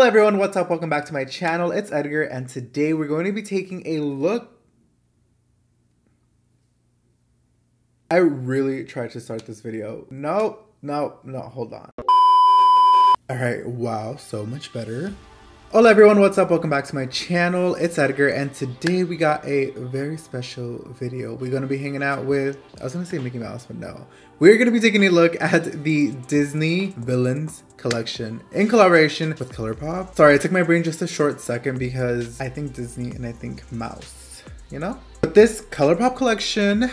Hello everyone, what's up? Welcome back to my channel. It's Edgar and today we're going to be taking a look. I really tried to start this video. No, hold on. Alright, wow, so much better. Hello everyone, what's up? Welcome back to my channel. It's Edgar and today we got a very special video. We're going to be hanging out with, I was going to say Mickey Mouse, but no. We're going to be taking a look at the Disney Villains collection in collaboration with Colourpop. Sorry, it took my brain just a short second because I think Disney and I think mouse, you know? But this Colourpop collection,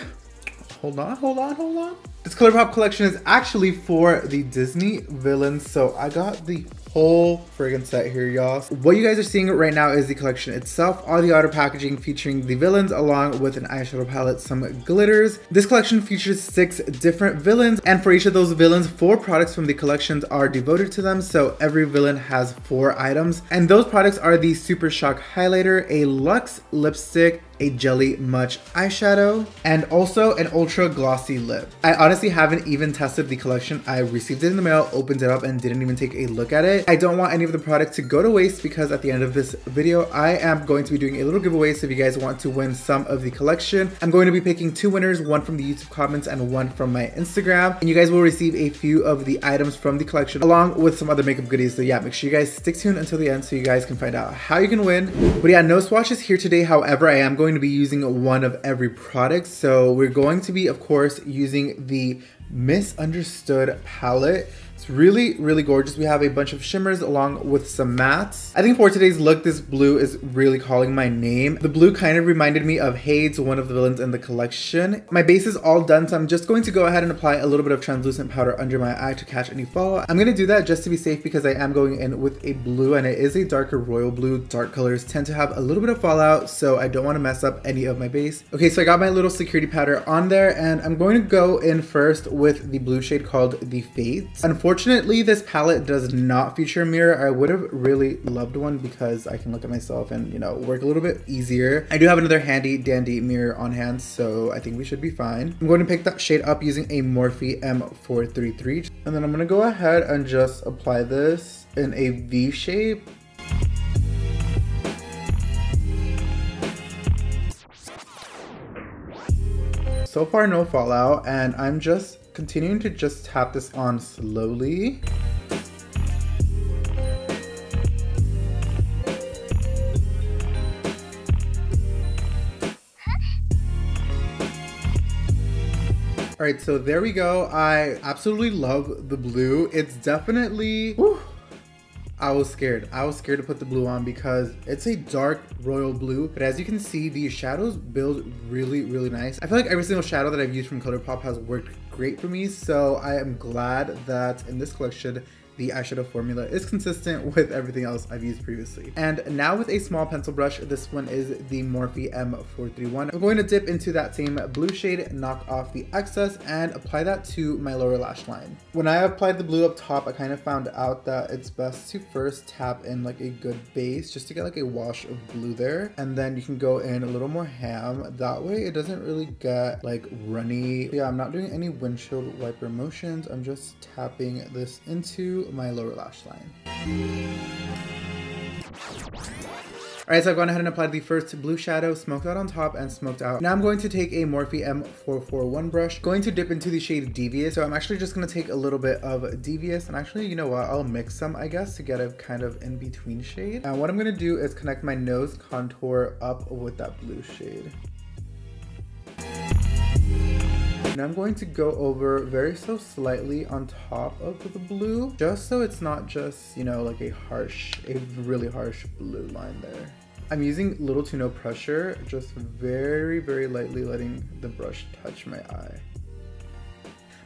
hold on. This Colourpop collection is actually for the Disney villains. So I got the whole friggin' set here, y'all. What you guys are seeing right now is the collection itself, all the outer packaging featuring the villains along with an eyeshadow palette, some glitters. This collection features 6 different villains, and for each of those villains, 4 products from the collections are devoted to them. So every villain has 4 items, and those products are the Super Shock Highlighter, a Lux Lipstick, a Jelly Much eyeshadow, and also an ultra glossy lip. I honestly haven't even tested the collection. I received it in the mail, opened it up, and didn't even take a look at it. I don't want any of the products to go to waste because at the end of this video, I am going to be doing a little giveaway. So if you guys want to win some of the collection, I'm going to be picking 2 winners, one from the YouTube comments and one from my Instagram. And you guys will receive a few of the items from the collection along with some other makeup goodies. So yeah, make sure you guys stick tuned until the end so you guys can find out how you can win. But yeah, no swatches here today. However, I am going to be using one of every product. So we're going to be, of course, using the Misunderstood palette. It's really gorgeous. We have a bunch of shimmers along with some mattes. I think for today's look, this blue is really calling my name. The blue kind of reminded me of Hades, one of the villains in the collection. My base is all done, so I'm just going to go ahead and apply a little bit of translucent powder under my eye to catch any fallout. I'm gonna do that just to be safe because I am going in with a blue and it is a darker royal blue. Dark colors tend to have a little bit of fallout, so I don't want to mess up any of my base. Okay, so I got my little security powder on there and I'm going to go in first with the blue shade called the Fates. Unfortunately, this palette does not feature a mirror. I would have really loved one because I can look at myself and, you know, work a little bit easier. I do have another handy dandy mirror on hand, so I think we should be fine. I'm going to pick that shade up using a Morphe M433. And then I'm going to go ahead and just apply this in a V shape. So far, no fallout, and I'm just continuing to just tap this on slowly. All right, so there we go. I absolutely love the blue. It's definitely, whew, I was scared to put the blue on because it's a dark royal blue, but as you can see, these shadows build really nice. I feel like every single shadow that I've used from Colourpop has worked great for me, so I am glad that in this collection the eyeshadow formula is consistent with everything else I've used previously. And now with a small pencil brush, this one is the Morphe M431. I'm going to dip into that same blue shade, knock off the excess, and apply that to my lower lash line. When I applied the blue up top, I kind of found out that it's best to first tap in like a good base just to get like a wash of blue there. And then you can go in a little more ham. That way it doesn't really get like runny. Yeah, I'm not doing any windshield wiper motions. I'm just tapping this into my lower lash line. Alright, so I've gone ahead and applied the first blue shadow, smoked out on top and smoked out. Now I'm going to take a Morphe M441 brush, going to dip into the shade Devious. So I'm actually just going to take a little bit of Devious, and actually, you know what, I'll mix some, I guess, to get a kind of in-between shade. And what I'm going to do is connect my nose contour up with that blue shade. Now I'm going to go over very so slightly on top of the blue, just so it's not just, you know, like a really harsh blue line there. I'm using little to no pressure, just very lightly letting the brush touch my eye.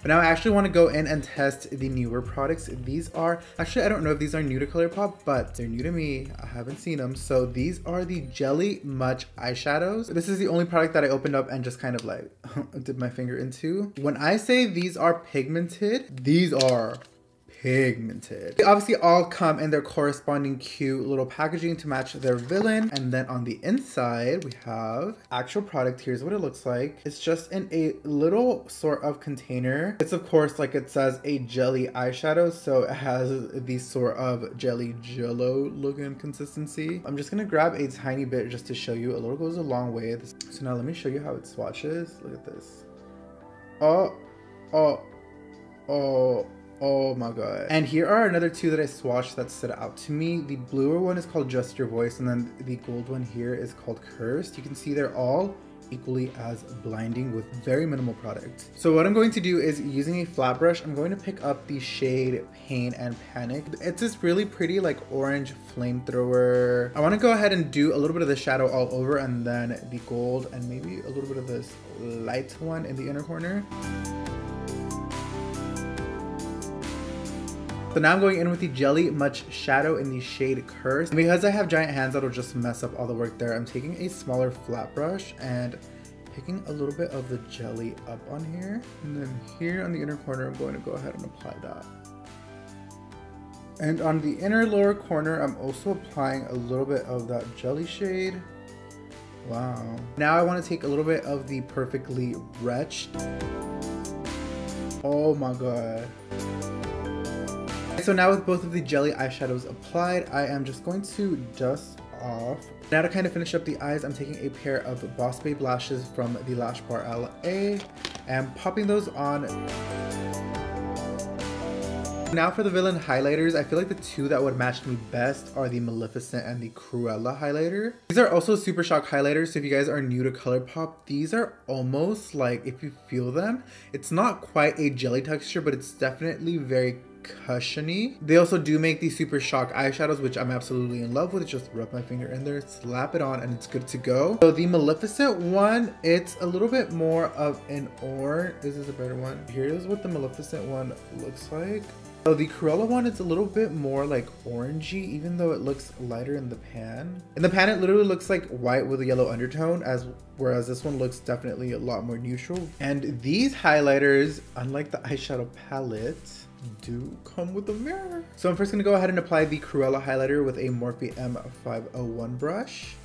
But now I actually want to go in and test the newer products. These are, actually I don't know if these are new to Colourpop, but they're new to me. I haven't seen them. So these are the Jelly Much eyeshadows. This is the only product that I opened up and just kind of like dipped my finger into. When I say these are pigmented, these are pigmented. They obviously all come in their corresponding cute little packaging to match their villain. And then on the inside, we have actual product. Here's what it looks like. It's just in a little sort of container. It's of course, like it says, a jelly eyeshadow. So it has the sort of jelly jello looking consistency. I'm just gonna grab a tiny bit just to show you. A little goes a long way. So now let me show you how it swatches. Look at this. Oh my god. And here are another two that I swatched that stood out to me. The bluer one is called Just Your Voice, and then the gold one here is called Cursed. You can see they're all equally as blinding with very minimal product. So what I'm going to do is, using a flat brush, I'm going to pick up the shade Pain and Panic. It's this really pretty like orange flamethrower. I want to go ahead and do a little bit of the shadow all over, and then the gold and maybe a little bit of this light one in the inner corner. So now I'm going in with the Jelly Much Shadow in the shade Curse. And because I have giant hands, that'll just mess up all the work there. I'm taking a smaller flat brush and picking a little bit of the jelly up on here. And then here on the inner corner, I'm going to go ahead and apply that. And on the inner lower corner, I'm also applying a little bit of that jelly shade. Wow. Now I want to take a little bit of the Perfectly Wretched. Oh my god. So now with both of the jelly eyeshadows applied, I am just going to dust off. Now to kind of finish up the eyes, I'm taking a pair of Boss Babe lashes from the Lash Bar LA and popping those on. Now for the villain highlighters, I feel like the two that would match me best are the Maleficent and the Cruella highlighter. These are also Super Shock highlighters, so if you guys are new to Colourpop, these are almost like, if you feel them, it's not quite a jelly texture, but it's definitely very cushiony. They also do make these Super Shock eyeshadows, which I'm absolutely in love with. Just rub my finger in there, slap it on, and it's good to go. So the Maleficent one, it's a little bit more of an orange. This is a better one. Here's what the Maleficent one looks like. So the Cruella one is a little bit more like orangey, even though it looks lighter in the pan. In the pan, it literally looks like white with a yellow undertone, whereas this one looks definitely a lot more neutral. And these highlighters, unlike the eyeshadow palette, do come with a mirror. So I'm first gonna go ahead and apply the Cruella highlighter with a Morphe M501 brush.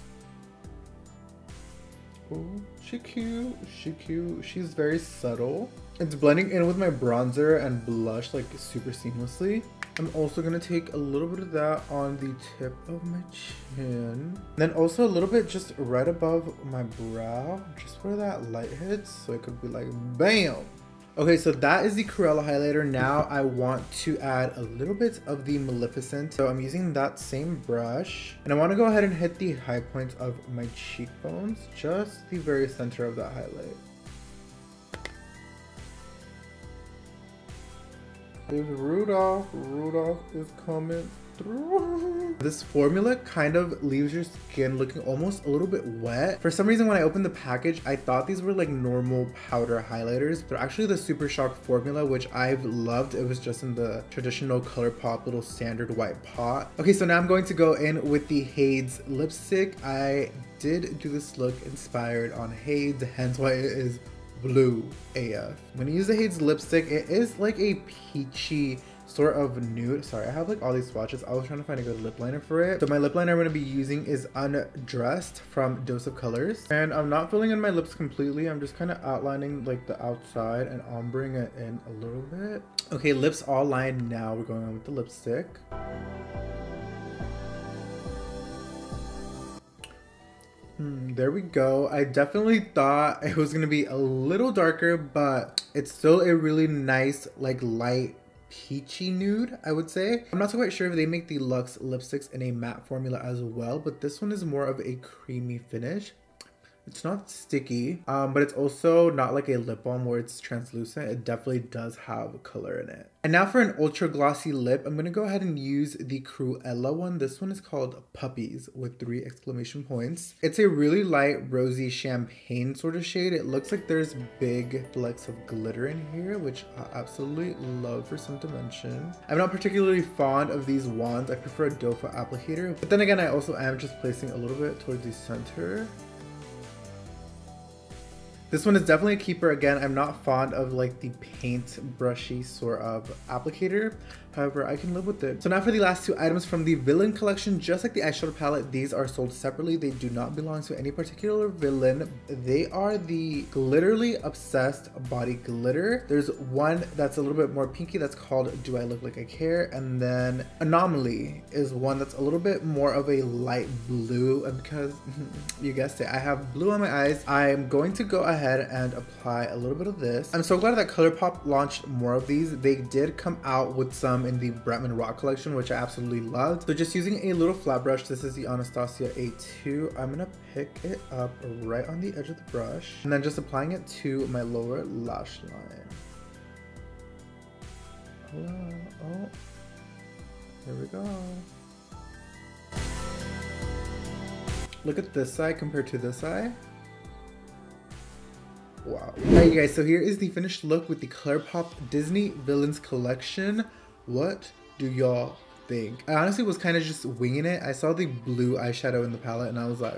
Oh, she cute, she cute. She's very subtle. It's blending in with my bronzer and blush like super seamlessly. I'm also gonna take a little bit of that on the tip of my chin. Then also a little bit just right above my brow, just where that light hits, so it could be like bam. Okay, so that is the Cruella highlighter. Now I want to add a little bit of the Maleficent. So I'm using that same brush. And I want to go ahead and hit the high points of my cheekbones. Just the very center of that highlight. There's Rudolph. Rudolph is coming through. This formula kind of leaves your skin looking almost a little bit wet. For some reason, when I opened the package, I thought these were like normal powder highlighters. They're actually the Super Shock formula, which I've loved. It was just in the traditional Colourpop little standard white pot. Okay, so now I'm going to go in with the Hades lipstick. I did do this look inspired on Hades, hence why it is blue AF. I'm gonna use the Hades lipstick. It is like a peachy sort of nude. Sorry, I have like all these swatches. I was trying to find a good lip liner for it. So my lip liner I'm gonna be using is Undressed from Dose of Colors. And I'm not filling in my lips completely. I'm just kind of outlining like the outside and ombreing it in a little bit. Okay, lips all lined. Now we're going on with the lipstick. There we go. I definitely thought it was gonna be a little darker, but it's still a really nice, like light peachy nude, I would say. I'm not so quite sure if they make the Lux lipsticks in a matte formula as well, but this one is more of a creamy finish. It's not sticky, but it's also not like a lip balm where it's translucent. It definitely does have color in it. And now for an ultra glossy lip, I'm gonna go ahead and use the Cruella one. This one is called Puppies with 3 exclamation points. It's a really light rosy champagne sort of shade. It looks like there's big flecks of glitter in here, which I absolutely love for some dimension. I'm not particularly fond of these wands. I prefer a doe foot applicator, but then again, I also am just placing a little bit towards the center. This one is definitely a keeper. Again, I'm not fond of like the paint brushy sort of applicator. However, I can live with it. So now for the last two items from the villain collection. Just like the eyeshadow palette, these are sold separately. They do not belong to any particular villain. They are the Glitterally Obsessed Body Glitter. There's one that's a little bit more pinky that's called Do I Look Like I Care? And then Anamoly is one that's a little bit more of a light blue. And because you guessed it, I have blue on my eyes, I'm going to go ahead and apply a little bit of this. I'm so glad that Colourpop launched more of these. They did come out with some in the Bretman Rock collection, which I absolutely loved. So just using a little flat brush, this is the Anastasia A2. I'm gonna pick it up right on the edge of the brush and then just applying it to my lower lash line. Oh, here we go. Look at this side compared to this side. Wow. Alright guys, so here is the finished look with the Colourpop Disney Villains collection. What do y'all think? I honestly was kind of just winging it. I saw the blue eyeshadow in the palette and I was like,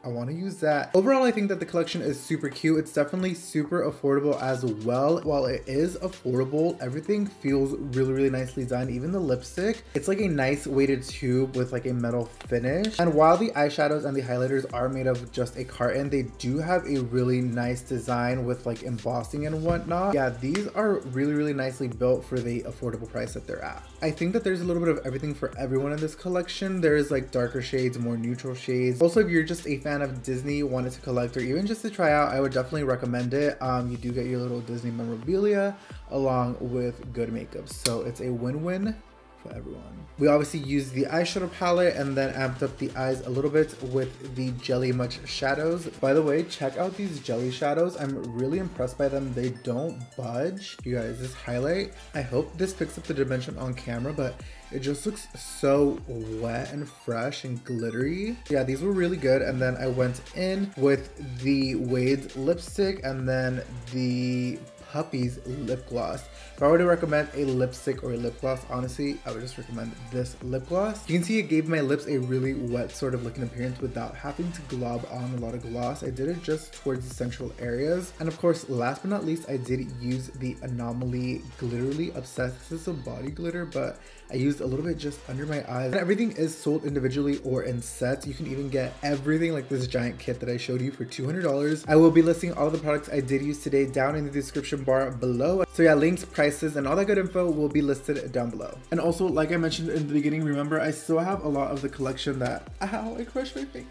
I want to use that. Overall, I think that the collection is super cute. It's definitely super affordable as well. While it is affordable, everything feels really, really nicely done. Even the lipstick, it's like a nice weighted tube with like a metal finish. And while the eyeshadows and the highlighters are made of just a carton, they do have a really nice design with like embossing and whatnot. Yeah, these are really, really nicely built for the affordable price that they're at. I think that there's a little bit of everything for everyone in this collection. There's like darker shades, more neutral shades. Also, if you're just a fan of Disney, wanted to collect, or even just to try out, I would definitely recommend it. You do get your little Disney memorabilia along with good makeup, so it's a win-win for everyone. We obviously used the eyeshadow palette and then amped up the eyes a little bit with the Jelly Much shadows. By the way, check out these jelly shadows. I'm really impressed by them. They don't budge. You guys, this highlight, I hope this picks up the dimension on camera, but it just looks so wet and fresh and glittery. Yeah, these were really good. And then I went in with the Wade's lipstick and then the Puppies lip gloss. If I were to recommend a lipstick or a lip gloss, honestly, I would just recommend this lip gloss. You can see it gave my lips a really wet sort of looking appearance without having to glob on a lot of gloss. I did it just towards the central areas. And of course, last but not least, I did use the Anamoly Glitterally Obsessed. This is a body glitter, but I used a little bit just under my eyes. And everything is sold individually or in sets. You can even get everything like this giant kit that I showed you for $200. I will be listing all of the products I did use today down in the description bar below. So yeah, links, prices, and all that good info will be listed down below. And also, like I mentioned in the beginning, remember, I still have a lot of the collection that, ow, I crushed my finger.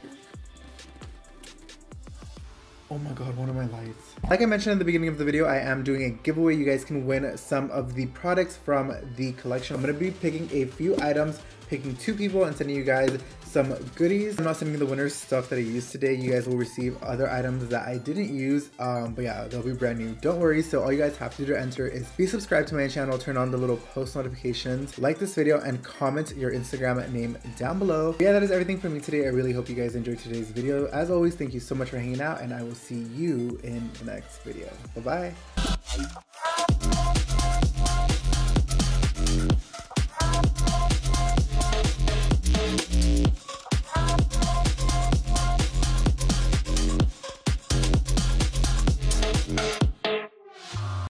Oh my god, one of my lights. Like I mentioned in the beginning of the video, I am doing a giveaway. You guys can win some of the products from the collection. I'm going to be picking a few items, picking 2 people, and sending you guys some goodies. I'm not sending the winners stuff that I used today. You guys will receive other items that I didn't use, but yeah, they'll be brand new. Don't worry. So all you guys have to do to enter is be subscribed to my channel, turn on the little post notifications, like this video, and comment your Instagram name down below. But yeah, that is everything for me today. I really hope you guys enjoyed today's video. As always, thank you so much for hanging out, and I will see you in the next video. Bye-bye.